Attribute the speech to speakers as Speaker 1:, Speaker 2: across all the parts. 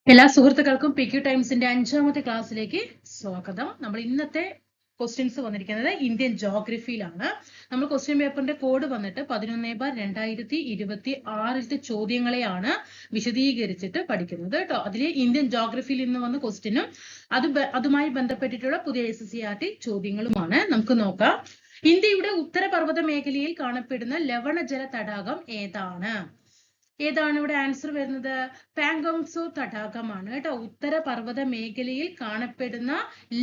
Speaker 1: എല്ലാ സുഹൃത്തുക്കൾക്കും PQ ടൈംസിന്റെ 5ാമത്തെ ക്ലാസ്സിലേക്ക് സ്വാഗതം. നമ്മൾ ഇന്നത്തെ ക്വസ്റ്റ്യൻസ് വന്നിരിക്കുന്നത് ഇന്ത്യൻ ജോഗ്രഫിയിലാണ്. നമ്മൾ ക്വസ്റ്റ്യൻ പേപ്പറിന്റെ കോഡ് വന്നിട്ട് 11/2026 ചോദ്യങ്ങളെയാണ് വിശദീകരിച്ചിട്ട് പഠിക്കുന്നത് കേട്ടോ. അതിൽ ഇന്ത്യൻ ജോഗ്രഫിയിൽ നിന്ന് വന്ന ക്വസ്റ്റ്യനും അതുമായി ബന്ധപ്പെട്ടിട്ടുള്ള പുതിയ SSCRT ചോദ്യങ്ങളുമാണ്. നമുക്ക് നോക്കാം. ഇന്ത്യയുടെ ഉത്തരപർവ്വത മേഖലയിൽ കാണപ്പെടുന്ന ലവണജല തടാകം ഏതാണ്? ഏതാണ് ഇവിടെ ആൻസർ വരുന്നത്? പാങ്കോങ്സോ തടാകമാണ് കേട്ടോ. ഉത്തരപർവ്വത മേഖലയിൽ കാണപ്പെടുന്ന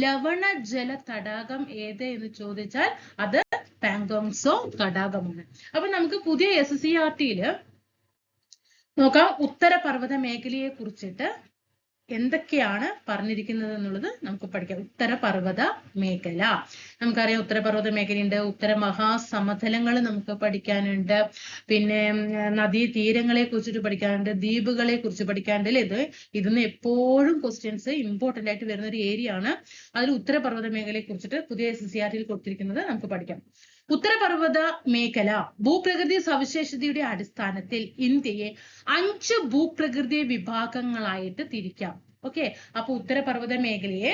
Speaker 1: ലവണജല തടാകം ഏത് എന്ന് ചോദിച്ചാൽ അത് പാങ്കോങ്സോ തടാകമാണ്. അപ്പൊ നമുക്ക് പുതിയ SSCRT നോക്കാം. ഉത്തരപർവ്വത മേഖലയെ കുറിച്ചിട്ട് എന്തൊക്കെയാണ് പറഞ്ഞിരിക്കുന്നത് എന്നുള്ളത് നമുക്ക് പഠിക്കാം. ഉത്തരപർവ്വത മേഖല നമുക്കറിയാം. ഉത്തരപർവ്വത മേഖലയുണ്ട്, ഉത്തര മഹാസമതലങ്ങൾ നമുക്ക് പഠിക്കാനുണ്ട്, പിന്നെ നദീ തീരങ്ങളെ കുറിച്ചിട്ട് പഠിക്കാനുണ്ട്, ദ്വീപുകളെ കുറിച്ച് പഠിക്കാനുണ്ട് അല്ലേ. ഇതിന്ന് എപ്പോഴും ക്വസ്റ്റ്യൻസ് ഇമ്പോർട്ടന്റ് ആയിട്ട് വരുന്ന ഒരു ഏരിയ ആണ്. അതിൽ ഉത്തരപർവ്വത മേഖലയെ കുറിച്ചിട്ട് പുതിയ SSCRT കൊടുത്തിരിക്കുന്നത് നമുക്ക് പഠിക്കാം. ഉത്തരപർവ്വത മേഖല ഭൂപ്രകൃതി സവിശേഷതയുടെ അടിസ്ഥാനത്തിൽ ഇന്ത്യയെ 5 ഭൂപ്രകൃതി വിഭാഗങ്ങളായിട്ട് തിരിക്കാം. ഓക്കെ, അപ്പൊ ഉത്തരപർവ്വത മേഖലയെ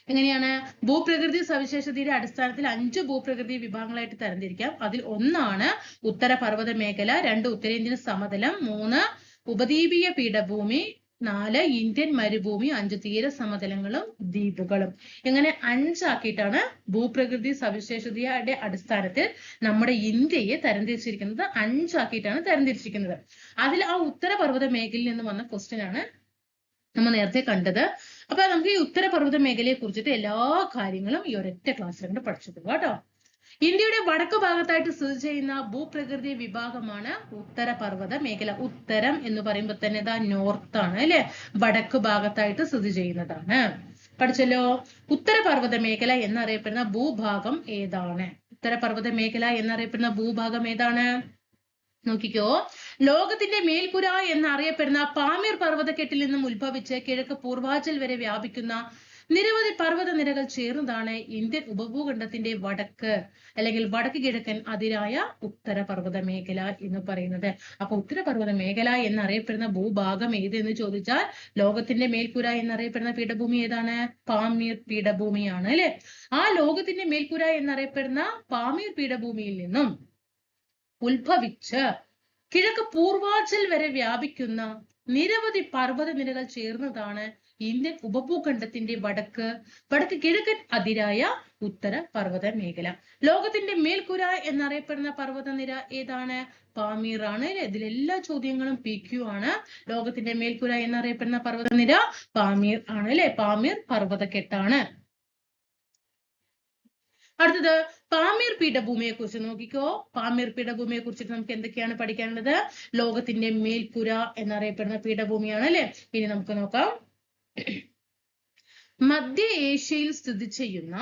Speaker 1: എങ്ങനെയാണ്? ഭൂപ്രകൃതി സവിശേഷതയുടെ അടിസ്ഥാനത്തിൽ 5 ഭൂപ്രകൃതി വിഭാഗങ്ങളായിട്ട് തരംതിരിക്കാം. അതിൽ ഒന്നാണ് ഉത്തരപർവ്വത മേഖല, 2 ഉത്തരേന്ത്യൻ സമതലം, 3 ഉപദ്വീപീയ പീഠഭൂമി, 4 ഇന്ത്യൻ മരുഭൂമി, 5 തീരസമതലങ്ങളും ദ്വീപുകളും. ഇങ്ങനെ 5 ആക്കിയിട്ടാണ് ഭൂപ്രകൃതി സവിശേഷതയുടെ അടിസ്ഥാനത്തിൽ നമ്മുടെ ഇന്ത്യയെ തരംതിരിച്ചിരിക്കുന്നത്. 5 ആക്കിയിട്ടാണ് തരംതിരിച്ചിരിക്കുന്നത്. അതിൽ ആ ഉത്തരപർവ്വത മേഖലയിൽ നിന്ന് വന്ന ക്വസ്റ്റ്യൻ ആണ് നമ്മൾ നേരത്തെ കണ്ടത്. അപ്പൊ നമുക്ക് ഈ ഉത്തരപർവ്വത മേഖലയെ കുറിച്ചിട്ട് എല്ലാ കാര്യങ്ങളും ഈ ഒരൊറ്റ ക്ലാസ്സിൽ കൊണ്ട് പഠിച്ചു പോകാം കേട്ടോ. ഇന്ത്യയുടെ വടക്കു ഭാഗത്തായിട്ട് സ്ഥിതി ചെയ്യുന്ന ഭൂപ്രകൃതി വിഭാഗമാണ് ഉത്തരപർവ്വത മേഖല. ഉത്തരം എന്ന് പറയുമ്പോൾ തന്നെ ഇതാ നോർത്ത് ആണ് അല്ലെ, വടക്കു ഭാഗത്തായിട്ട് സ്ഥിതി ചെയ്യുന്നതാണ്. പഠിച്ചല്ലോ. ഉത്തരപർവ്വത മേഖല എന്നറിയപ്പെടുന്ന ഭൂഭാഗം ഏതാണ്? ഉത്തരപർവ്വത മേഖല എന്നറിയപ്പെടുന്ന ഭൂഭാഗം ഏതാണ്? നോക്കിക്കോ. ലോകത്തിന്റെ മേൽക്കുര എന്നറിയപ്പെടുന്ന പാമീർ പർവ്വതക്കെട്ടിൽ നിന്നും ഉത്ഭവിച്ച് കിഴക്ക് പൂർവാചൽ വരെ വ്യാപിക്കുന്ന നിരവധി പർവ്വത നിരകൾ ചേർന്നതാണ് ഇന്ത്യൻ ഉപഭൂഖണ്ഡത്തിന്റെ വടക്ക് അല്ലെങ്കിൽ വടക്ക് കിഴക്കൻ അതിരായ ഉത്തരപർവ്വത മേഖല എന്ന് പറയുന്നത്. അപ്പൊ ഉത്തരപർവ്വത മേഖല എന്നറിയപ്പെടുന്ന ഭൂഭാഗം ഏത് എന്ന് ചോദിച്ചാൽ ലോകത്തിന്റെ മേൽക്കുര എന്നറിയപ്പെടുന്ന പീഠഭൂമി ഏതാണ്? പാമീർ പീഠഭൂമിയാണ് അല്ലെ. ആ ലോകത്തിന്റെ മേൽക്കുര എന്നറിയപ്പെടുന്ന പാമീർ പീഠഭൂമിയിൽ നിന്നും ഉത്ഭവിച്ച് കിഴക്ക് പൂർവാചൽ വരെ വ്യാപിക്കുന്ന നിരവധി പർവ്വത നിരകൾ ചേർന്നതാണ് ഇന്ത്യൻ ഉപഭൂഖണ്ഡത്തിന്റെ വടക്ക് കിഴക്കൻ അതിരായ ഉത്തര പർവ്വത മേഖല. ലോകത്തിന്റെ മേൽക്കുര എന്നറിയപ്പെടുന്ന പർവ്വത നിര ഏതാണ്? പാമീർ ആണ് അല്ലെ. ഇതിലെല്ലാ ചോദ്യങ്ങളും PQ ആണ്. ലോകത്തിന്റെ മേൽക്കുര എന്നറിയപ്പെടുന്ന പർവ്വത നിര പാമീർ ആണ് അല്ലെ. പാമീർ പർവ്വതക്കെട്ടാണ്. അടുത്തത് പാമീർ പീഠഭൂമിയെ കുറിച്ച് നോക്കിക്കോ. പാമീർ പീഠഭൂമിയെ കുറിച്ചിട്ട് നമുക്ക് എന്തൊക്കെയാണ് പഠിക്കാനുള്ളത്? ലോകത്തിന്റെ മേൽക്കുര എന്നറിയപ്പെടുന്ന പീഠഭൂമിയാണ് അല്ലെ. ഇനി നമുക്ക് നോക്കാം. മധ്യ ഏഷ്യയിൽ സ്ഥിതി ചെയ്യുന്ന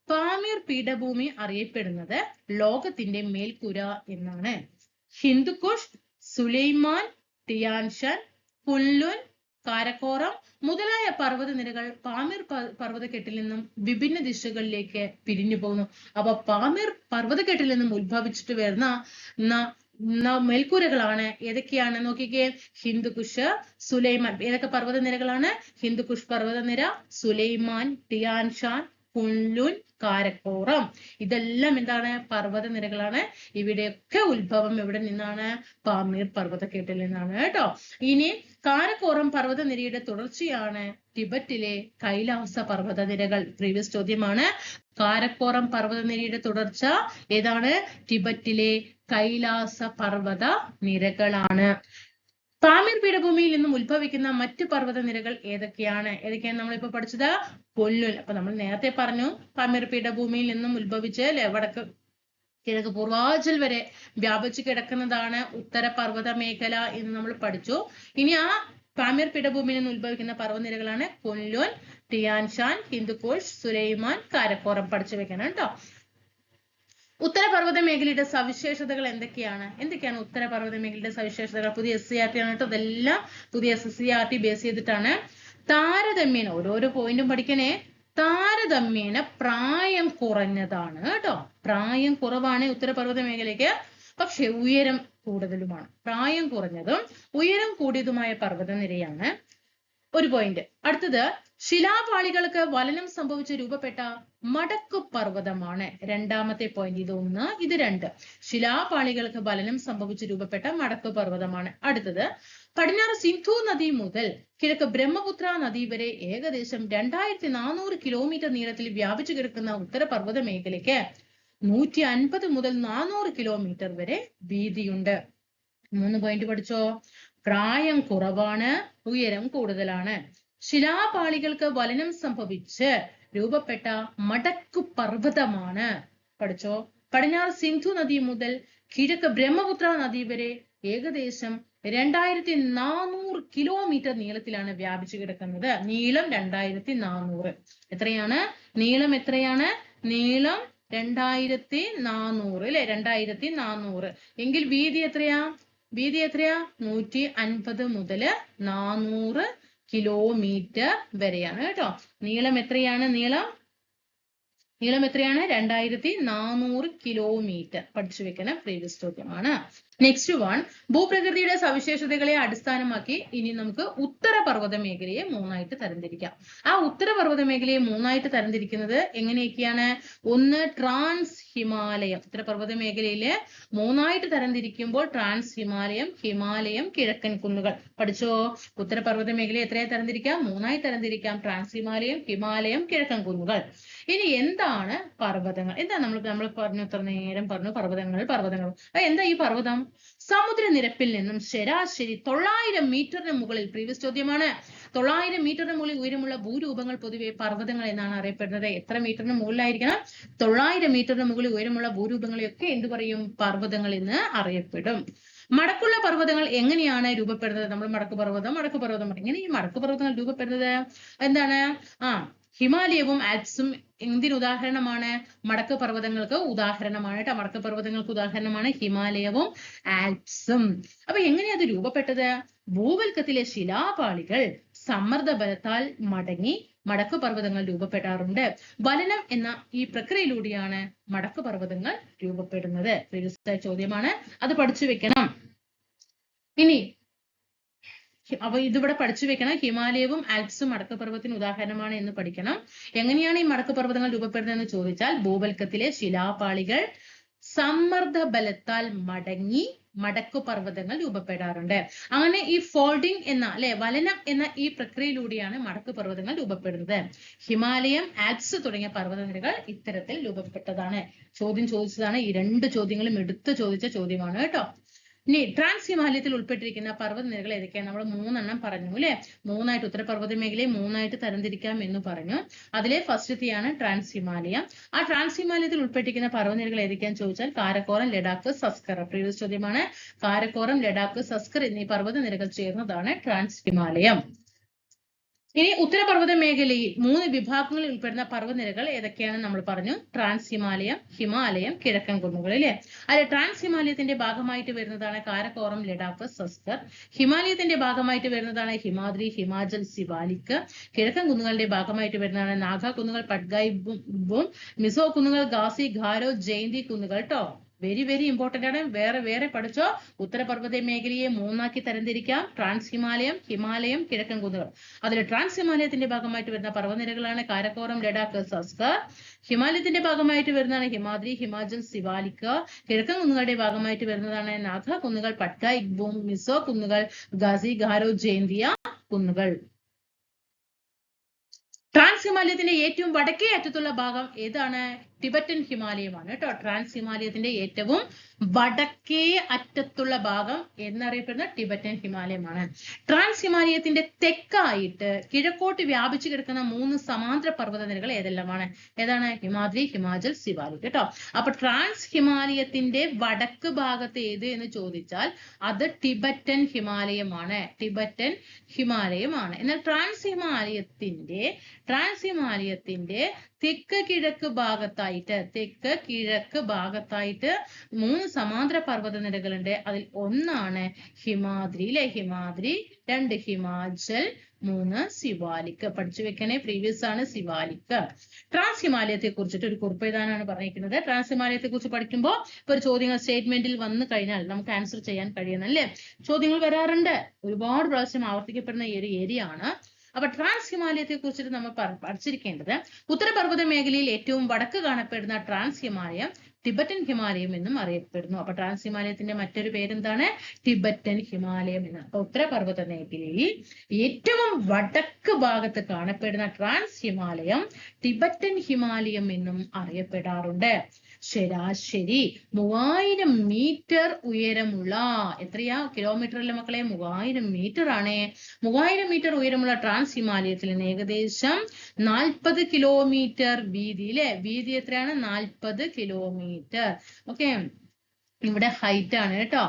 Speaker 1: പാമീർ പീഠഭൂമി അറിയപ്പെടുന്നത് ലോകത്തിന്റെ മേൽക്കുര എന്നാണ്. ഹിന്ദുക്കുഷ്, സുലൈമാൻ, ടിയാൻഷാൻ, കുൻലുൻ, കാരക്കോറം മുതലായ പർവ്വത നിരകൾ പാമീർ പർവ്വതക്കെട്ടിൽ നിന്നും വിഭിന്ന ദിശകളിലേക്ക് പിരിഞ്ഞു പോകുന്നു. അപ്പൊ പാമീർ പർവ്വതക്കെട്ടിൽ നിന്നും ഉത്ഭവിച്ചിട്ട് വരുന്ന മേൽക്കൂരകളാണ് ഏതൊക്കെയാണ്? നോക്കിക്കേ. ഹിന്ദുക്കുഷ്, സുലൈമാൻ. ഏതൊക്കെ പർവ്വത നിരകളാണ്? ഹിന്ദുക്കുഷ് പർവ്വതനിര, സുലൈമാൻ, ടിയാൻഷാൻ, കുൻലുൻ, കാരക്കോറം. ഇതെല്ലാം എന്താണ്? പർവ്വത നിരകളാണ്. ഇവിടെയൊക്കെ ഉത്ഭവം എവിടെ നിന്നാണ്? പാമീർ പർവ്വതക്കെട്ടിൽ നിന്നാണ് കേട്ടോ. ഇനി കാരക്കോറം പർവ്വത നിരയുടെ തുടർച്ചയാണ് ടിബറ്റിലെ കൈലാസ പർവ്വത നിരകൾ. പ്രീവിയസ് ചോദ്യമാണ്. കാരക്കോറം പർവ്വത നിരയുടെ തുടർച്ച ഏതാണ്? ടിബറ്റിലെ കൈലാസ പർവ്വത നിരകളാണ്. പാമീർ പീഠഭൂമിയിൽ നിന്നും ഉത്ഭവിക്കുന്ന മറ്റു പർവ്വത നിരകൾ ഏതൊക്കെയാണ്? നമ്മളിപ്പോ പഠിച്ചത്? കൊല്ലുൻ. അപ്പൊ നമ്മൾ നേരത്തെ പറഞ്ഞു പാമീർ പീഠഭൂമിയിൽ നിന്നും ഉത്ഭവിച്ച് വടക്ക് കിഴക്ക് പൂർവാചൽ വരെ വ്യാപിച്ചു കിടക്കുന്നതാണ് ഉത്തരപർവ്വത മേഖല എന്ന് നമ്മൾ പഠിച്ചു. ഇനി ആ പാമീർ പീഠഭൂമിയിൽ നിന്ന് ഉത്ഭവിക്കുന്ന പർവ്വതനിരകളാണ് കൊല്ലുൻ, ടിയാൻഷാൻ, ഹിന്ദുക്കുഷ്, സുലൈമാൻ, കാരക്കോറം. പഠിച്ചു വെക്കണം കേട്ടോ. ഉത്തരപർവ്വത മേഖലയുടെ സവിശേഷതകൾ എന്തൊക്കെയാണ്? ഉത്തരപർവ്വത മേഖലയുടെ സവിശേഷതകൾ? പുതിയ SSCRT ആണ് കേട്ടോ. ഇതെല്ലാം പുതിയ SSCRT ബേസ് ചെയ്തിട്ടാണ്. താരതമ്യേന ഓരോരോ പോയിന്റും പഠിക്കണേ. താരതമ്യേന പ്രായം കുറഞ്ഞതാണ് കേട്ടോ. പ്രായം കുറവാണ് ഉത്തരപർവ്വത മേഖലയ്ക്ക്, പക്ഷെ ഉയരം കൂടുതലുമാണ്. പ്രായം കുറഞ്ഞതും ഉയരം കൂടിയതുമായ പർവ്വത നിരയാണ് ഒരു പോയിന്റ്. അടുത്തത് ശിലാപാളികൾക്ക് വലനം സംഭവിച്ച് രൂപപ്പെട്ട മടക്കു പർവ്വതമാണ്. രണ്ടാമത്തെ പോയിന്റ്. ഇത് 1, ഇത് 2. ശിലാപാളികൾക്ക് വലനം സംഭവിച്ച് രൂപപ്പെട്ട മടക്കു പർവ്വതമാണ്. അടുത്തത് പടിഞ്ഞാറ് സിന്ധു നദി മുതൽ കിഴക്ക് ബ്രഹ്മപുത്ര നദി വരെ ഏകദേശം 2400 കിലോമീറ്റർ നീളത്തിൽ വ്യാപിച്ചു കിടക്കുന്ന ഉത്തരപർവ്വത മേഖലയ്ക്ക് 150 മുതൽ 400 കിലോമീറ്റർ വരെ വീതിയുണ്ട്. 3 പോയിന്റ് പഠിച്ചോ. പ്രായം കുറവാണ്, ഉയരം കൂടുതലാണ്. ശിലാപാളികൾക്ക് വലനം സംഭവിച്ച് രൂപപ്പെട്ട മടക്കു പർവ്വതമാണ്. പഠിച്ചോ. പടിഞ്ഞാറ് സിന്ധു നദി മുതൽ കിഴക്ക് ബ്രഹ്മപുത്ര നദി വരെ ഏകദേശം 2400 കിലോമീറ്റർ നീളത്തിലാണ് വ്യാപിച്ചു കിടക്കുന്നത്. നീളം 2400. എത്രയാണ് നീളം? എത്രയാണ് നീളം? 2400 അല്ലെ? 2400. എങ്കിൽ വീതി എത്രയാ? വീതി എത്രയാ? 150 മുതൽ 400 കിലോമീറ്റർ വരെയാണ് കേട്ടോ. നീളം എത്രയാണ്? നീളം എത്രയാണ്? 2400 കിലോമീറ്റർ. പഠിച്ചു വെക്കണം. പ്രീവിയസ് ചോദ്യമാണ്. Next one. ഭൂപ്രകൃതിയുടെ സവിശേഷതകളെ അടിസ്ഥാനമാക്കി ഇനി നമുക്ക് ഉത്തരപർവ്വത മേഖലയെ 3ആയിട്ട് തരംതിരിക്കാം. ആ ഉത്തരപർവ്വത മേഖലയെ 3ആയിട്ട് തരംതിരിക്കുന്നത് എങ്ങനെയൊക്കെയാണ്? 1 ട്രാൻസ് ഹിമാലയം. ഉത്തരപർവ്വത മേഖലയില് 3ആയിട്ട് തരംതിരിക്കുമ്പോൾ ട്രാൻസ് ഹിമാലയം, ഹിമാലയം, കിഴക്കൻ കുന്നുകൾ. പഠിച്ചോ. ഉത്തരപർവ്വത മേഖലയെ എത്രയായി തരംതിരിക്കാം? 3ആയി തരംതിരിക്കാം. ട്രാൻസ് ഹിമാലയം, ഹിമാലയം, കിഴക്കൻ കുന്നുകൾ. ഇനി എന്താണ് പർവ്വതങ്ങൾ? എന്താ നമ്മൾ പറഞ്ഞു ഇത്ര നേരം പറഞ്ഞു പർവ്വതങ്ങൾ. എന്താ ഈ പർവ്വതം? സമുദ്രനിരപ്പിൽ നിന്നും ശരാശരി 900 മീറ്ററിന് മുകളിൽ. പ്രീവിയസ് ചോദ്യമാണ്. 900 മീറ്ററിന് മുകളിൽ ഉയരമുള്ള ഭൂരൂപങ്ങൾ പൊതുവെ പർവ്വതങ്ങൾ എന്നാണ് അറിയപ്പെടുന്നത്. എത്ര മീറ്ററിന് മുകളിലായിരിക്കണം? 900 മീറ്ററിന് മുകളിൽ ഉയരമുള്ള ഭൂരൂപങ്ങളെയൊക്കെ എന്ത് പറയും? പർവ്വതങ്ങൾ എന്ന് അറിയപ്പെടും. മടക്കുള്ള പർവ്വതങ്ങൾ എങ്ങനെയാണ് രൂപപ്പെടുന്നത്? നമ്മൾ മടക്കു പർവ്വതം. എങ്ങനെ ഈ മടക്കു പർവ്വതങ്ങൾ രൂപപ്പെടുന്നത്? എന്താണ്? ഹിമാലയവും ആൽപ്സും എന്തിന് ഉദാഹരണമാണ്? മടക്ക് പർവ്വതങ്ങൾക്ക് ഉദാഹരണമാണ് കേട്ടോ. മടക്ക് പർവ്വതങ്ങൾക്ക് ഉദാഹരണമാണ് ഹിമാലയവും ആൽപ്സും. അപ്പൊ എങ്ങനെയാ അത് രൂപപ്പെട്ടത്? ഭൂവൽക്കത്തിലെ ശിലാപാളികൾ സമ്മർദ്ദ ബലത്താൽ മടങ്ങി മടക്കു പർവ്വതങ്ങൾ രൂപപ്പെടാറുണ്ട്. വലനം എന്ന ഈ പ്രക്രിയയിലൂടെയാണ് മടക്കു പർവ്വതങ്ങൾ രൂപപ്പെടുന്നത്. ചോദ്യമാണ്. അത് പഠിച്ചു വെക്കണം. ഇനി അപ്പൊ ഇതിവിടെ പഠിച്ചു വെക്കണം. ഹിമാലയവും ആൽപ്സും മടക്കപർവ്വതത്തിന് ഉദാഹരണമാണ് എന്ന് പഠിക്കണം. എങ്ങനെയാണ് ഈ മടക്കപർവ്വതങ്ങൾ രൂപപ്പെടുന്നത് എന്ന് ചോദിച്ചാൽ ഭൂവൽക്കത്തിലെ ശിലാപാളികൾ സമ്മർദ്ദ ബലത്താൽ മടങ്ങി മടക്കു പർവ്വതങ്ങൾ രൂപപ്പെടാറുണ്ട്. അങ്ങനെ ഈ ഫോൾഡിംഗ് എന്ന വലനം എന്ന ഈ പ്രക്രിയയിലൂടെയാണ് മടക്കു പർവ്വതങ്ങൾ രൂപപ്പെടുന്നത്. ഹിമാലയം, ആൽപ്സ് തുടങ്ങിയ പർവ്വതനിരകൾ ഇത്തരത്തിൽ രൂപപ്പെട്ടതാണ്. ചോദ്യം ചോദിച്ചതാണ്. ഈ 2 ചോദ്യങ്ങളും എടുത്തു ചോദിച്ച ചോദ്യമാണ് കേട്ടോ. ഇനി ട്രാൻസ് ഹിമാലയത്തിൽ ഉൾപ്പെട്ടിരിക്കുന്ന പർവ്വതനിരകൾ ഏതൊക്കെയാണ്? നമ്മൾ 3 എണ്ണം പറഞ്ഞു അല്ലെ? 3ആയിട്ട് ഉത്തരപർവ്വത മേഖലയെ 3ആയിട്ട് തരംതിരിക്കാം എന്ന് പറഞ്ഞു. അതിലെ ഫസ്റ്റത്തെയാണ് ട്രാൻസ് ഹിമാലയം. ആ ട്രാൻസ് ഹിമാലയത്തിൽ ഉൾപ്പെട്ടിരിക്കുന്ന പർവ്വതനിരകൾ ഏതൊക്കെയാന്ന് ചോദിച്ചാൽ കാരക്കോറം, ലഡാക്ക്, സസ്കർ. പ്രീവിയസ് ചോദ്യമാണ്. കാരക്കോറം, ലഡാക്ക്, സസ്കർ എന്നീ പർവ്വതനിരകൾ ചേർന്നതാണ് ട്രാൻസ് ഹിമാലയം. ഇനി ഉത്തരപർവ്വത മേഖലയിൽ 3 വിഭാഗങ്ങളിൽ ഉൾപ്പെടുന്ന പർവ്വതനിരകൾ ഏതൊക്കെയാണെന്ന് നമ്മൾ പറഞ്ഞു. ട്രാൻസ് ഹിമാലയം, ഹിമാലയം, കിഴക്കൻ കുന്നുകൾ അല്ലെ? അല്ലെ ട്രാൻസ് ഹിമാലയത്തിന്റെ ഭാഗമായിട്ട് വരുന്നതാണ് കാരക്കോറം, ലഡാക്ക്, സസ്കർ. ഹിമാലയത്തിന്റെ ഭാഗമായിട്ട് വരുന്നതാണ് ഹിമാദ്രി, ഹിമാചൽ, സിവാലിക്. കിഴക്കൻ കുന്നുകളുടെ ഭാഗമായിട്ട് വരുന്നതാണ് നാഗ കുന്നുകൾ, പട്ഗായ് ബും, മിസോ കുന്നുകൾ, ഗാസി, ഗാരോ, ജയന്തി കുന്നുകൾ കേട്ടോ. വെരി ഇമ്പോർട്ടന്റ് ആണ്. വേറെ പഠിച്ചോ. ഉത്തരപർവ്വത മേഖലയെ 3ആക്കി തരംതിരിക്കാം. ട്രാൻസ് ഹിമാലയം, ഹിമാലയം, കിഴക്കൻ കുന്നുകൾ. അതിൽ ട്രാൻസ് ഹിമാലയത്തിന്റെ ഭാഗമായിട്ട് വരുന്ന പർവ്വതനിരകളാണ് കാരക്കോറം, ലഡാക്ക്, സസ്കർ. ഹിമാലയത്തിന്റെ ഭാഗമായിട്ട് വരുന്നതാണ് ഹിമാദ്രി, ഹിമാചൽ, സിവാലിക്ക. കിഴക്കൻ കുന്നുകളുടെ ഭാഗമായിട്ട് വരുന്നതാണ് നാഗ കുന്നുകൾ, പട്ഗായ് ബും, മിസോ കുന്നുകൾ, ഗാസി, ഗാരോ, ജയന്തിയ കുന്നുകൾ. ട്രാൻസ് ഹിമാലയത്തിന്റെ ഏറ്റവും വടക്കേ അറ്റത്തുള്ള ഭാഗം ഏതാണ്? ടിബറ്റൻ ഹിമാലയമാണ് കേട്ടോ. ട്രാൻസ് ഹിമാലയത്തിന്റെ ഏറ്റവും വടക്കേ അറ്റത്തുള്ള ഭാഗം എന്നറിയപ്പെടുന്ന ടിബറ്റൻ ഹിമാലയമാണ്. ട്രാൻസ് ഹിമാലയത്തിന്റെ തെക്കായിട്ട് കിഴക്കോട്ട് വ്യാപിച്ചു കിടക്കുന്ന 3 സമാന്തര പർവ്വതനിരകൾ ഏതെല്ലാമാണ്? ഏതാണ്? ഹിമാദ്രി, ഹിമാചൽ, സിവാലിക് കേട്ടോ. അപ്പൊ ട്രാൻസ് ഹിമാലയത്തിന്റെ വടക്ക് ഭാഗത്ത് ഏത് എന്ന് ചോദിച്ചാൽ അത് ടിബറ്റൻ ഹിമാലയമാണ്. ടിബറ്റൻ ഹിമാലയമാണ്. എന്നാൽ ട്രാൻസ് ഹിമാലയത്തിന്റെ തെക്ക് കിഴക്ക് ഭാഗത്തായിട്ട് 3 സമാന്തര പർവ്വതനിരകളുണ്ട്. അതിൽ ഒന്നാണ് ഹിമാദ്രി അല്ലെ? ഹിമാദ്രി, 2 ഹിമാചൽ, 3 സിവാലിക്. പഠിച്ചു വെക്കണേ. പ്രീവിയസ് ആണ് സിവാലിക്. ട്രാൻസ് ഹിമാലയത്തെ കുറിച്ചിട്ട് ഒരു കുറിപ്പ് എഴുതാനാണ് പറഞ്ഞിരിക്കുന്നത്. ട്രാൻസ് ഹിമാലയത്തെ കുറിച്ച് പഠിക്കുമ്പോൾ ഇപ്പൊ ഒരു ചോദ്യങ്ങൾ സ്റ്റേറ്റ്മെന്റിൽ വന്നു കഴിഞ്ഞാൽ നമുക്ക് ആൻസർ ചെയ്യാൻ കഴിയുന്നല്ലേ? ചോദ്യങ്ങൾ വരാറുണ്ട്. ഒരുപാട് പ്രാവശ്യം ആവർത്തിക്കപ്പെടുന്ന ഈ ഒരു ഏരിയ ആണ്. അപ്പൊ ട്രാൻസ് ഹിമാലയത്തെ കുറിച്ചിട്ട് നമ്മൾ പഠിച്ചിരിക്കേണ്ടത് ഉത്തരപർവ്വത മേഖലയിൽ ഏറ്റവും വടക്ക് കാണപ്പെടുന്ന ട്രാൻസ് ഹിമാലയം ടിബറ്റൻ ഹിമാലയം എന്നും അറിയപ്പെടുന്നു. അപ്പൊ ട്രാൻസ് ഹിമാലയത്തിന്റെ മറ്റൊരു പേരെന്താണ്? ടിബറ്റൻ ഹിമാലയം എന്ന്. അപ്പൊ ഉത്തരപർവ്വത മേഖലയിൽ ഏറ്റവും വടക്ക് ഭാഗത്ത് കാണപ്പെടുന്ന ട്രാൻസ് ഹിമാലയം ടിബറ്റൻ ഹിമാലയം എന്നും അറിയപ്പെടാറുണ്ട്. ശരാശരി 3000 മീറ്റർ ഉയരമുള്ള, എത്രയാ കിലോമീറ്ററിലെ മക്കളെ? 3000 മീറ്റർ ആണ്. 3000 മീറ്റർ ഉയരമുള്ള ട്രാൻസ് ഹിമാലയത്തിൽ നിന്ന് ഏകദേശം 40 കിലോമീറ്റർ വീതി, അല്ലെ? വീതി എത്രയാണ്? 40 കിലോമീറ്റർ. ഓക്കെ, ഇവിടെ ഹൈറ്റ് ആണ് കേട്ടോ.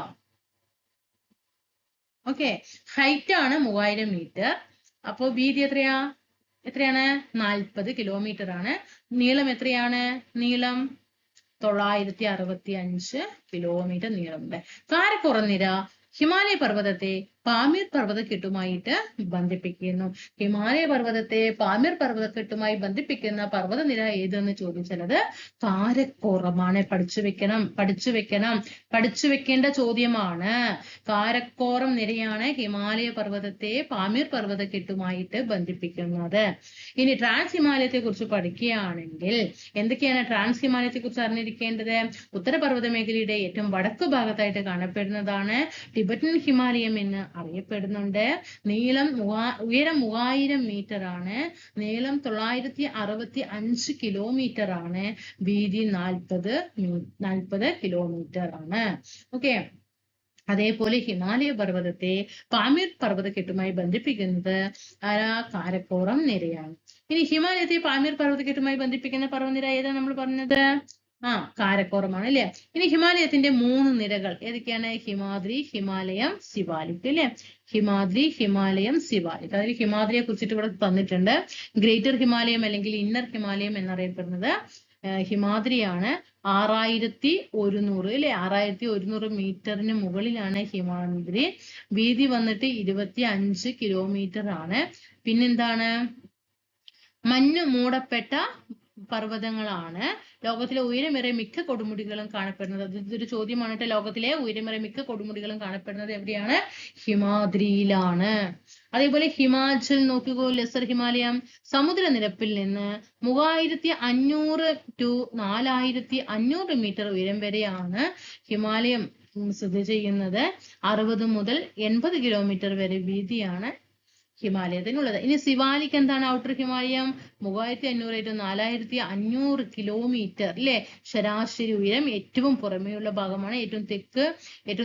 Speaker 1: ഓക്കെ, ഹൈറ്റ് ആണ് 3000 മീറ്റർ. അപ്പൊ വീതി എത്രയാണ്? 40 കിലോമീറ്റർ ആണ്. നീളം എത്രയാണ്? നീളം 965 കിലോമീറ്റർ നീളമുണ്ട്. കാരക്കോറം നിര ഹിമാലയ പർവ്വതത്തെ പാമീർ പർവ്വതക്കെട്ടുമായിട്ട് ബന്ധിപ്പിക്കുന്നു. ഹിമാലയ പർവ്വതത്തെ പാമീർ പർവ്വതക്കെട്ടുമായി ബന്ധിപ്പിക്കുന്ന പർവ്വതനിര ഏതെന്ന് ചോദിച്ചാൽ അത് കാരക്കോറമാണ്. പഠിച്ചു വെക്കേണ്ട ചോദ്യമാണ്. കാരക്കോറം നിരയാണ് ഹിമാലയ പർവ്വതത്തെ പാമീർ പർവ്വതക്കെട്ടുമായിട്ട് ബന്ധിപ്പിക്കുന്നത്. ഇനി ട്രാൻസ് ഹിമാലയത്തെ കുറിച്ച് പഠിക്കുകയാണെങ്കിൽ എന്തൊക്കെയാണ് ട്രാൻസ് ഹിമാലയത്തെ കുറിച്ച് അറിഞ്ഞിരിക്കേണ്ടത്? ഉത്തരപർവ്വത മേഖലയുടെ ഏറ്റവും വടക്കു ഭാഗത്തായിട്ട് കാണപ്പെടുന്നതാണ് ടിബറ്റൻ ഹിമാലയം എന്ന് അറിയപ്പെടുന്നുണ്ട്. ഉയരം 3000 മീറ്റർ ആണ്. നീളം 965 കിലോമീറ്റർ ആണ്. വീതി 40 കിലോമീറ്റർ ആണ്. ഓക്കെ, അതേപോലെ ഹിമാലയ പർവ്വതത്തെ പാമീർ പർവ്വതക്കെട്ടുമായി ബന്ധിപ്പിക്കുന്നത് കാരക്കോറം നിരയാണ്. ഇനി ഹിമാലയത്തെ പാമീർ പർവ്വതക്കെട്ടുമായി ബന്ധിപ്പിക്കുന്ന പർവ്വതനിര ഏതാണ് നമ്മൾ പറഞ്ഞത്? കാരക്കോറമാണ്, അല്ലെ? ഇനി ഹിമാലയത്തിന്റെ 3 നിരകൾ ഏതൊക്കെയാണ്? ഹിമാദ്രി, ഹിമാലയം, സിവാലിക്, അല്ലെ? ഹിമാദ്രി, ഹിമാലയം, സിവാലിക്. അതിൽ ഹിമാദ്രിയെ കുറിച്ചിട്ട് ഇവിടെ തന്നിട്ടുണ്ട്. ഗ്രേറ്റർ ഹിമാലയം അല്ലെങ്കിൽ ഇന്നർ ഹിമാലയം എന്നറിയപ്പെടുന്നത് ഹിമാദ്രിയാണ്. 6100, അല്ലെ? 6100 മീറ്ററിന് മുകളിലാണ് ഹിമാദ്രി. വീതി വന്നിട്ട് 25 കിലോമീറ്റർ ആണ്. പിന്നെന്താണ്? മഞ്ഞ് മൂടപ്പെട്ട പർവ്വതങ്ങളാണ്. ലോകത്തിലെ ഉയരമേറിയ മിക്ക കൊടുമുടികളും കാണപ്പെടുന്നത്, ഇതൊരു ചോദ്യമാണ് കേട്ടോ. ലോകത്തിലെ ഉയരമേറിയ മിക്ക കൊടുമുടികളും കാണപ്പെടുന്നത് എവിടെയാണ്? ഹിമാദ്രിയിലാണ്. അതേപോലെ ഹിമാചൽ നോക്കിക്കോ, ലെസർ ഹിമാലയം. സമുദ്രനിരപ്പിൽ നിന്ന് 3500 to 4500 മീറ്റർ ഉയരം വരെയാണ് ഹിമാലയം സ്ഥിതി ചെയ്യുന്നത്. 60 മുതൽ 80 കിലോമീറ്റർ വരെ വീതിയാണ് ഹിമാലയത്തിനുള്ളത്. ഇനി സിവാലിക് എന്താണ്? ഔട്ടർ ഹിമാലയം 3500 to 4500 കിലോമീറ്റർ, അല്ലെ? ശരാശരി ഉയരം. ഏറ്റവും പുറമേയുള്ള ഭാഗമാണ്. ഏറ്റവും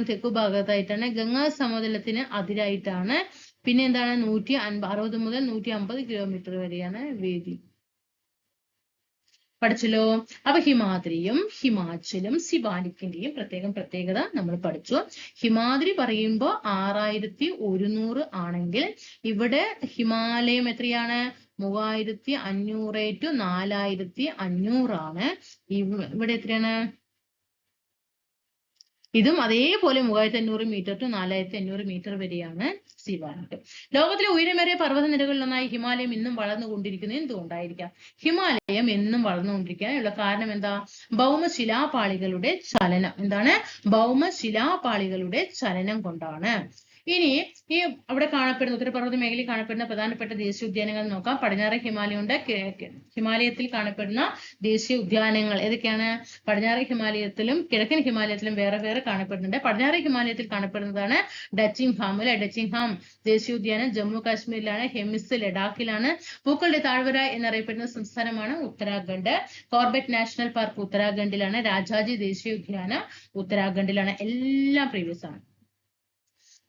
Speaker 1: തെക്കു ഭാഗത്തായിട്ടാണ്. ഗംഗാ സമതലത്തിന് അതിരായിട്ടാണ്. പിന്നെ എന്താണ്? 60 മുതൽ 150 കിലോമീറ്റർ വരെയാണ് വീതി. പഠിച്ചല്ലോ. അപ്പൊ ഹിമാദ്രിയും ഹിമാചലും സിവാലിക്കിന്റെയും പ്രത്യേകത നമ്മൾ പഠിച്ചു. ഹിമാദ്രി പറയുമ്പോൾ 6100 ആണെങ്കിൽ ഇവിടെ ഹിമാലയം എത്രയാണ്? 3500 to 4500 ആണ്. ഇവിടെ എത്രയാണ്? ഇതും അതേപോലെ 3500 മീറ്റർ ടു 4500 മീറ്റർ വരെയാണ് സിവാലിക്. ലോകത്തിലെ ഉയരമേറിയ പർവ്വതനിരകളിലൊന്നായി ഹിമാലയം ഇന്നും വളർന്നുകൊണ്ടിരിക്കുന്നത് എന്തുകൊണ്ടായിരിക്കാം? ഹിമാലയം എന്നും വളർന്നുകൊണ്ടിരിക്കാനുള്ള കാരണം എന്താ? ഭൗമശിലാപാളികളുടെ ചലനം. എന്താണ്? ഭൗമശിലാപാളികളുടെ ചലനം കൊണ്ടാണ്. ഇനി ഈ അവിടെ കാണപ്പെടുന്ന ഉത്തരപർവ്വത മേഖലയിൽ കാണപ്പെടുന്ന പ്രധാനപ്പെട്ട ദേശീയ ഉദ്യാനങ്ങൾ നോക്കാം. പടിഞ്ഞാറൻ ഹിമാലയമുണ്ട്. ഹിമാലയത്തിൽ കാണപ്പെടുന്ന ദേശീയ ഉദ്യാനങ്ങൾ ഏതൊക്കെയാണ്? പടിഞ്ഞാറൻ ഹിമാലയത്തിലും കിഴക്കൻ ഹിമാലയത്തിലും വേറെ കാണപ്പെടുന്നുണ്ട്. പടിഞ്ഞാറൻ ഹിമാലയത്തിൽ കാണപ്പെടുന്നതാണ് ഡച്ചിങ്ഹാം, അല്ലെ? ഡച്ചിങ്ഹാം ദേശീയോദ്യാനം ജമ്മു കാശ്മീരിലാണ്. ഹെമിസ് ലഡാക്കിലാണ്. പൂക്കളുടെ താഴ്വര എന്നറിയപ്പെടുന്ന സംസ്ഥാനമാണ് ഉത്തരാഖണ്ഡ്. കോർബറ്റ് നാഷണൽ പാർക്ക് ഉത്തരാഖണ്ഡിലാണ്. രാജാജി ദേശീയോദ്യാനം ഉത്തരാഖണ്ഡിലാണ്. എല്ലാം പ്രീവിയസ് ആണ്.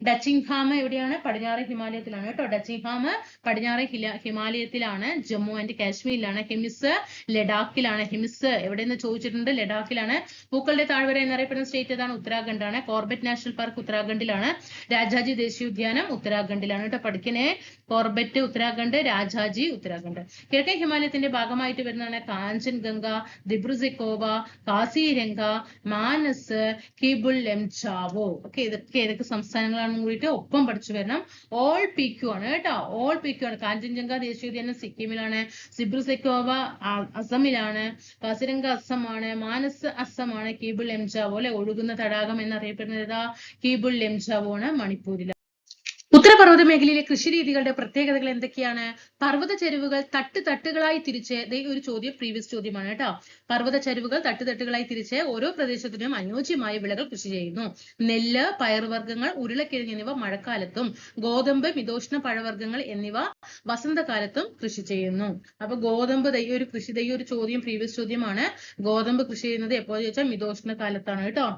Speaker 1: ഡച്ചിങ്ഹാം എവിടെയാണ്? പടിഞ്ഞാറൻ ഹിമാലയത്തിലാണ് കേട്ടോ. ഡച്ചിങ്ഹാം പടിഞ്ഞാറൻ ഹിമാലയത്തിലാണ്. ജമ്മു ആൻഡ് കാശ്മീരിലാണ്. ഹെമിസ് ലഡാക്കിലാണ്. ഹെമിസ് എവിടെയെന്ന് ചോദിച്ചിട്ടുണ്ട്. ലഡാക്കിലാണ്. പൂക്കളുടെ താഴ്വര എന്നറിയപ്പെടുന്ന സ്റ്റേറ്റ് ഏതാണ്? ഉത്തരാഖണ്ഡാണ്. കോർബറ്റ് നാഷണൽ പാർക്ക് ഉത്തരാഖണ്ഡിലാണ്. രാജാജി ദേശീയോദ്യാനം ഉത്തരാഖണ്ഡിലാണ് കേട്ടോ. പഠിക്കണേ. കോർബറ്റ് ഉത്തരാഖണ്ഡ്, രാജാജി ഉത്തരാഖണ്ഡ്. കിഴക്കൻ ഹിമാലയത്തിന്റെ ഭാഗമായിട്ട് വരുന്നതാണ് കാഞ്ചൻഗംഗ, ദിബ്രുസെഖോവ, കാസിരംഗ, മാനസ്, കിബുൾ ലെംചാവോ. ഓക്കെ, ഏതൊക്കെ സംസ്ഥാനങ്ങളാണ് കൂടിയിട്ട് ഒപ്പം പഠിച്ചു വരണം. ഓൾ PQ ആണ് കേട്ടോ. ഓൾ PQ ആണ്. കാഞ്ചൻജംഗ ദേശീയോദ്യാനം സിക്കിമിലാണ്. ദിബ്രുസെഖോവ അസമിലാണ്. കാസിരംഗ അസമാണ്. മാനസ് അസമാണ്. കിബുൾ ലെംചാവോ, അല്ലെ? ഒഴുകുന്ന തടാകം എന്നറിയപ്പെടുന്നത് കിബുൾ ലെംചാവോ ആണ്, മണിപ്പൂരിലാണ്. ഉത്തരപർവ്വത മേഖലയിലെ കൃഷിരീതികളുടെ പ്രത്യേകതകൾ എന്തൊക്കെയാണ്? പർവ്വത ചരിവുകൾ തട്ടുകളായി തിരിച്ച് ഒരു ചോദ്യം പ്രീവിയസ് ചോദ്യമാണ് കേട്ടോ. പർവ്വത ചരിവുകൾ തട്ടുകളായി തിരിച്ച് ഓരോ പ്രദേശത്തിനും അനുയോജ്യമായ വിളകൾ കൃഷി ചെയ്യുന്നു. നെല്ല്, പയറുവർഗ്ഗങ്ങൾ, ഉരുളക്കിഴങ്ങ് എന്നിവ മഴക്കാലത്തും ഗോതമ്പ്, മിതോഷ്ണ പഴവർഗ്ഗങ്ങൾ എന്നിവ വസന്തകാലത്തും കൃഷി ചെയ്യുന്നു. അപ്പൊ ഗോതമ്പ് ഈ ഒരു ചോദ്യം പ്രീവിയസ് ചോദ്യമാണ്. ഗോതമ്പ് കൃഷി ചെയ്യുന്നത് എപ്പോൾ ചോദിച്ചാൽ മിതോഷ്ണ കാലത്താണ് കേട്ടോ.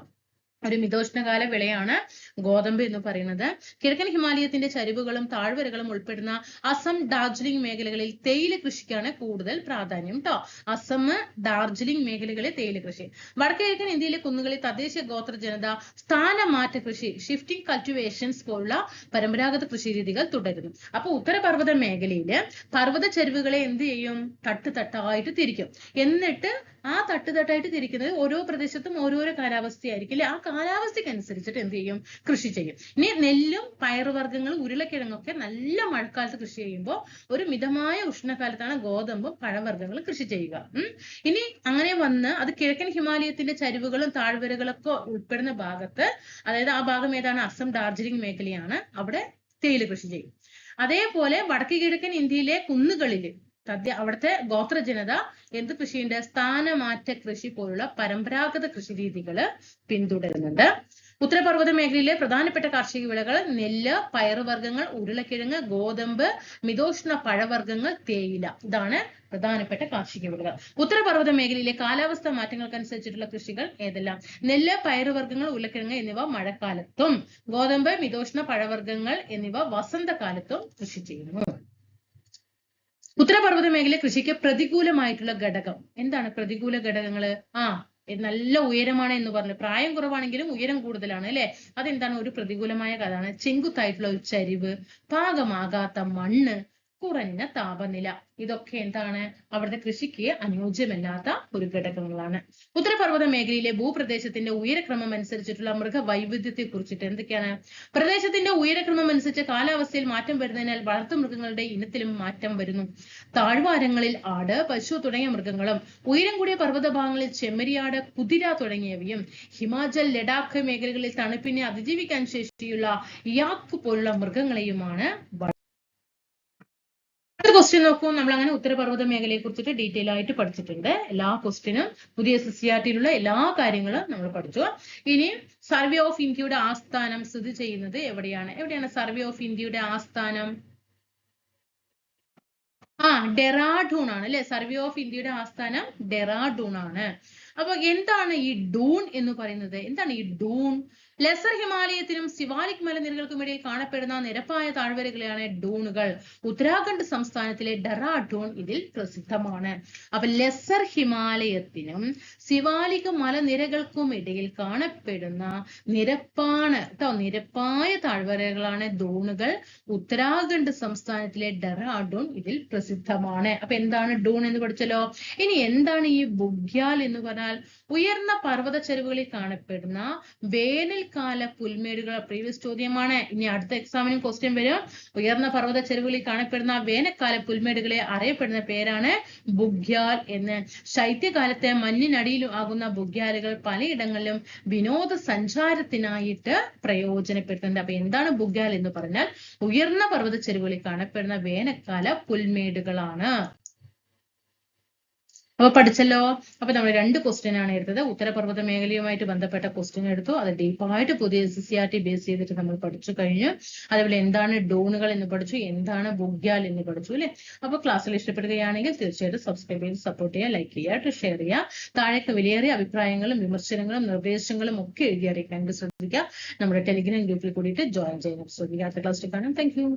Speaker 1: ഒരു മിതോഷ്ണകാല വിളയാണ് ഗോതമ്പ് എന്ന് പറയുന്നത്. കിഴക്കൻ ഹിമാലയത്തിന്റെ ചരിവുകളും താഴ്വരകളും ഉൾപ്പെടുന്ന അസം, ഡാർജിലിംഗ് മേഖലകളിൽ തേയില കൃഷിക്കാണ് കൂടുതൽ പ്രാധാന്യം കേട്ടോ. അസം, ഡാർജിലിംഗ് മേഖലകളിലെ തേയില കൃഷി. വടക്കുകിഴക്കൻ ഇന്ത്യയിലെ കുന്നുകളിൽ തദ്ദേശീയ ഗോത്ര ജനത സ്ഥാനമാറ്റ കൃഷി, ഷിഫ്റ്റിംഗ് കൾട്ടിവേഷൻസ് പോലുള്ള പരമ്പരാഗത കൃഷി രീതികൾ തുടരുന്നു. അപ്പൊ ഉത്തരപർവ്വത മേഖലയില് പർവ്വത ചരിവുകളെ എന്ത് ചെയ്യും? തട്ടായിട്ട് തിരിക്കും. എന്നിട്ട് ആ തട്ടായിട്ട് തിരിക്കുന്നത് ഓരോ പ്രദേശത്തും ഓരോരോ കാലാവസ്ഥയായിരിക്കും അല്ലെ. ആ കാലാവസ്ഥയ്ക്ക് അനുസരിച്ചിട്ട് എന്ത് ചെയ്യും? കൃഷി ചെയ്യും. ഇനി നെല്ലും പയറുവർഗ്ഗങ്ങളും ഉരുളക്കിഴങ്ങൊക്കെ നല്ല മഴക്കാലത്ത് കൃഷി ചെയ്യുമ്പോൾ ഒരു മിതമായ ഉഷ്ണകാലത്താണ് ഗോതമ്പും പഴവർഗ്ഗങ്ങളും കൃഷി ചെയ്യുക. ഇനി അങ്ങനെ വന്ന് അത് കിഴക്കൻ ഹിമാലയത്തിന്റെ ചരിവുകളും താഴ്വരകളൊക്കെ ഉൾപ്പെടുന്ന ഭാഗത്ത്, അതായത് ആ ഭാഗം ഏതാണ്? അസം, ഡാർജിലിംഗ് മേഖലയാണ്. അവിടെ തേയില കൃഷി ചെയ്യും. അതേപോലെ വടക്ക് കിഴക്കൻ ഇന്ത്യയിലെ കുന്നുകളില് അവിടുത്തെ ഗോത്ര ജനത എന്ത് കൃഷിയുണ്ട്? സ്ഥാനമാറ്റ കൃഷി പോലുള്ള പരമ്പരാഗത കൃഷി രീതികൾ പിന്തുടരുന്നുണ്ട്. ഉത്തരപർവ്വത മേഖലയിലെ പ്രധാനപ്പെട്ട കാർഷിക വിളകൾ നെല്ല്, പയറുവർഗ്ഗങ്ങൾ, ഉരുളക്കിഴങ്ങ്, ഗോതമ്പ്, മിതോഷ്ണ പഴവർഗ്ഗങ്ങൾ, തേയില. ഇതാണ് പ്രധാനപ്പെട്ട കാർഷിക വിളകൾ. ഉത്തരപർവ്വത മേഖലയിലെ കാലാവസ്ഥ മാറ്റങ്ങൾക്കനുസരിച്ചിട്ടുള്ള കൃഷികൾ ഏതെല്ലാം? നെല്ല്, പയറുവർഗ്ഗങ്ങൾ, ഉരുളക്കിഴങ്ങ് എന്നിവ മഴക്കാലത്തും ഗോതമ്പ്, മിതോഷ്ണ പഴവർഗ്ഗങ്ങൾ എന്നിവ വസന്തകാലത്തും കൃഷി ചെയ്യുന്നു. ഉത്തരപർവ്വത മേഖല കൃഷിക്ക് പ്രതികൂലമായിട്ടുള്ള ഘടകം എന്താണ്? പ്രതികൂല ഘടകങ്ങള് നല്ല ഉയരമാണ് എന്ന് പറഞ്ഞു. പ്രായം കുറവാണെങ്കിലും ഉയരം കൂടുതലാണ് അല്ലെ. അതെന്താണ്? ഒരു പ്രതികൂലമായ ഘടകമാണ്. ചെങ്കുത്തായിട്ടുള്ള ഒരു ചരിവ്, പാകമാകാത്ത മണ്ണ്, കുറഞ്ഞ താപനില. ഇതൊക്കെ എന്താണ്? അവിടുത്തെ കൃഷിക്ക് അനുയോജ്യമല്ലാത്ത ഒരു ഘടകങ്ങളാണ്. ഉത്തരപർവ്വത മേഖലയിലെ ഭൂപ്രദേശത്തിന്റെ ഉയരക്രമം അനുസരിച്ചിട്ടുള്ള മൃഗവൈവിധ്യത്തെ കുറിച്ചിട്ട് എന്തൊക്കെയാണ്? പ്രദേശത്തിന്റെ ഉയരക്രമം അനുസരിച്ച് കാലാവസ്ഥയിൽ മാറ്റം വരുന്നതിനാൽ വളർത്തുമൃഗങ്ങളുടെ ഇനത്തിലും മാറ്റം വരുന്നു. താഴ്വാരങ്ങളിൽ ആട്, പശു തുടങ്ങിയ മൃഗങ്ങളും ഉയരം കൂടിയ പർവ്വത ഭാഗങ്ങളിൽ ചെമ്മരിയാട്, കുതിര തുടങ്ങിയവയും ഹിമാചൽ, ലഡാക്ക് മേഖലകളിൽ തണുപ്പിനെ അതിജീവിക്കാൻ ശേഷിയുള്ള യാക്ക് പോലുള്ള മൃഗങ്ങളെയുമാണ്. ക്വസ്റ്റ്യൻ നോക്കൂ. നമ്മൾ അങ്ങനെ ഉത്തരപർവ്വത മേഖലയെ കുറിച്ചിട്ട് ഡീറ്റെയിൽ ആയിട്ട് പഠിച്ചിട്ടുണ്ട്. എല്ലാ ക്വസ്റ്റ്യനും പുതിയ SSCRT-യിലുള്ള എല്ലാ കാര്യങ്ങളും നമ്മൾ പഠിച്ചു. ഇനി സർവേ ഓഫ് ഇന്ത്യയുടെ ആസ്ഥാനം സ്ഥിതി ചെയ്യുന്നത് എവിടെയാണ് സർവേ ഓഫ് ഇന്ത്യയുടെ ആസ്ഥാനം? ഡെറാഡൂൺ ആണ് അല്ലെ. സർവേ ഓഫ് ഇന്ത്യയുടെ ആസ്ഥാനം ഡെറാഡൂൺ ആണ്. അപ്പൊ എന്താണ് ഈ ഡൂൺ എന്ന് പറയുന്നത്? എന്താണ് ഈ ഡൂൺ? ലെസർ ഹിമാലയത്തിനും സിവാലിക് മലനിരകൾക്കും ഇടയിൽ കാണപ്പെടുന്ന നിരപ്പായ താഴ്വരകളെയാണ് ഡൂണുകൾ. ഉത്തരാഖണ്ഡ് സംസ്ഥാനത്തിലെ ഡെറാഡൂൺ ഇതിൽ പ്രസിദ്ധമാണ്. അപ്പൊ ലെസർ ഹിമാലയത്തിനും സിവാലിക് മലനിരകൾക്കും ഇടയിൽ കാണപ്പെടുന്ന നിരപ്പായ താഴ്വരകളാണ് ഡൂണുകൾ. ഉത്തരാഖണ്ഡ് സംസ്ഥാനത്തിലെ ഡെറാഡൂൺ ഇതിൽ പ്രസിദ്ധമാണ്. അപ്പൊ എന്താണ് ഡൂൺ എന്ന് പഠിച്ചല്ലോ. ഇനി എന്താണ് ഈ ബുഗ്യാൽ എന്ന് പറഞ്ഞാൽ? ഉയർന്ന പർവ്വത ചരിവുകളിൽ കാണപ്പെടുന്ന വേനൽക്കാല പുൽമേടുകൾ. പ്രീവിയസ് ചോദ്യമാണ്. ഇനി അടുത്ത എക്സാമിനും ക്വസ്റ്റ്യൻ വരും. ഉയർന്ന പർവ്വത ചരിവുകളിൽ കാണപ്പെടുന്ന വേനൽക്കാല പുൽമേടുകളെ അറിയപ്പെടുന്ന പേരാണ് ബുഗ്യാൽ എന്ന്. ശൈത്യകാലത്തെ മഞ്ഞിനടിയിലും ആകുന്ന ബുഗ്യാലുകൾ പലയിടങ്ങളിലും വിനോദസഞ്ചാരത്തിനായിട്ട് പ്രയോജനപ്പെടുത്തുന്നുണ്ട്. അപ്പൊ എന്താണ് ബുഗ്യാൽ എന്ന് പറഞ്ഞാൽ? ഉയർന്ന പർവ്വത ചരിവുകളിൽ കാണപ്പെടുന്ന വേനൽക്കാല പുൽമേടുകളാണ്. അപ്പൊ പഠിച്ചല്ലോ. അപ്പൊ നമ്മൾ 2 ക്വസ്റ്റ്യൻ ആണ് എടുത്തത്. ഉത്തരപർവ്വത മേഖലയുമായിട്ട് ബന്ധപ്പെട്ട ക്വസ്റ്റ്യൻ എടുത്തു. അത് ഡീപ്പായിട്ട് പുതിയ SSCRT ബേസ് ചെയ്തിട്ട് നമ്മൾ പഠിച്ചു കഴിഞ്ഞു. അതേപോലെ എന്താണ് ഡൂണുകൾ എന്ന് പഠിച്ചു, എന്താണ് ബുഗ്യാൽ എന്ന് പഠിച്ചു അല്ലെ. അപ്പൊ ക്ലാസ്സിൽ ഇഷ്ടപ്പെടുകയാണെങ്കിൽ തീർച്ചയായിട്ടും സബ്സ്ക്രൈബ് ചെയ്ത് സപ്പോർട്ട് ചെയ്യുക, ലൈക്ക് ചെയ്യുക, ഷെയർ ചെയ്യുക. താഴേക്ക് വിലയേറിയ അഭിപ്രായങ്ങളും വിമർശനങ്ങളും നിർദ്ദേശങ്ങളും ഒക്കെ എഴുതി അറിയിക്കാൻ ശ്രദ്ധിക്കുക. നമ്മുടെ ടെലിഗ്രാം ഗ്രൂപ്പിൽ കൂടിയിട്ട് ജോയിൻ ചെയ്യാൻ ശ്രദ്ധിക്കുക. അടുത്ത ക്ലാസ്സിൽ കാണാം. Thank you.